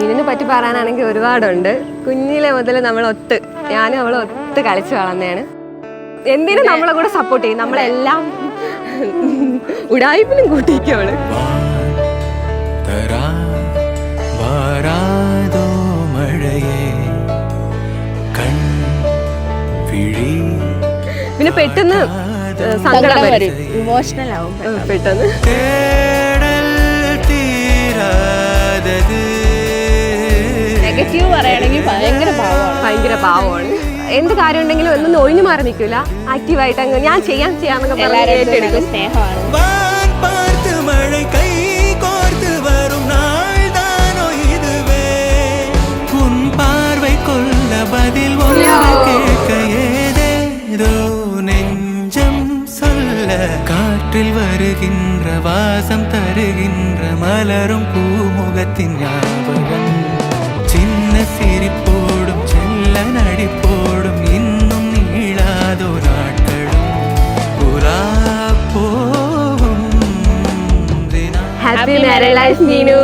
നീനിനെ പറ്റി പറയാനാണെങ്കിൽ ഒരുപാടുണ്ട്. കുഞ്ഞിലെ മുതൽ ഞാനും അവളെ ഒത്ത് കളിച്ച് വളർന്നതാണ്. എന്തിനും നമ്മളെ കൂടെ സപ്പോർട്ട് ചെയ്യും. നമ്മളെല്ലാം ഉടായ്പിനും കൂട്ടിക്കും അവള്. പിന്നെ പെട്ടെന്ന് സങ്കടം വരും, ഇമോഷണൽ ആവും പെട്ടെന്ന്. നെഗറ്റീവ് പറയുകയാണെങ്കിൽ ഭയങ്കര പാവമാണ്. എന്ത് കാര്യം ഉണ്ടെങ്കിലും ഒന്നും ഒഴിഞ്ഞു മാറി നിൽക്കില്ല. ആക്റ്റീവായിട്ട് അങ്ങ് ഞാൻ ചെയ്യാന്നൊക്കെ പറഞ്ഞെടുക്കും. സ്നേഹമാണ്. காற்றில் வருகின்ற வாசம் தருகின்ற மலரும் பூமுகத்தின் ஞாபகம் சின்ன சிரிப்போடும் செல்ல நடிப்போடும் இன்னும் நீளாதோ நாட்களும் புறா போகும். Happy married life, Neenu.